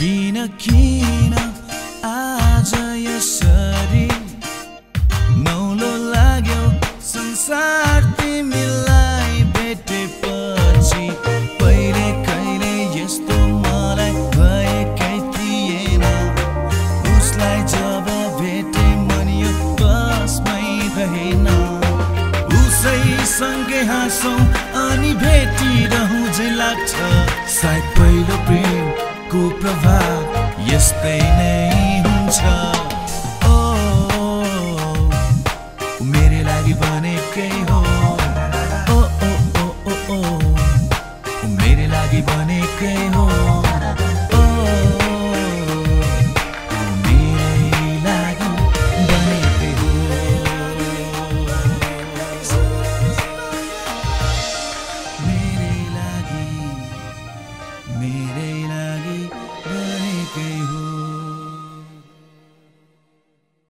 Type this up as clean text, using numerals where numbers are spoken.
किन किन आज यसरी नौलो लाग्यो संसार तिमीलाई भेटेपछि पहिले कहिले यस्तो मलाई भएकै थिएन उसलाई जब भेटे मन यो बसमै रहेन उसैसँगै हाँसौँ अनि भेटिरहँ जे लाग्छ सायद पहिलो प्रेमको प्रभाव यस्तै नै हुन्छ मेरे लागि बनेकै हो मेरे लागि बनेकै हो मेरै लागि बनेकै हो मेरै लागि बनेकै हो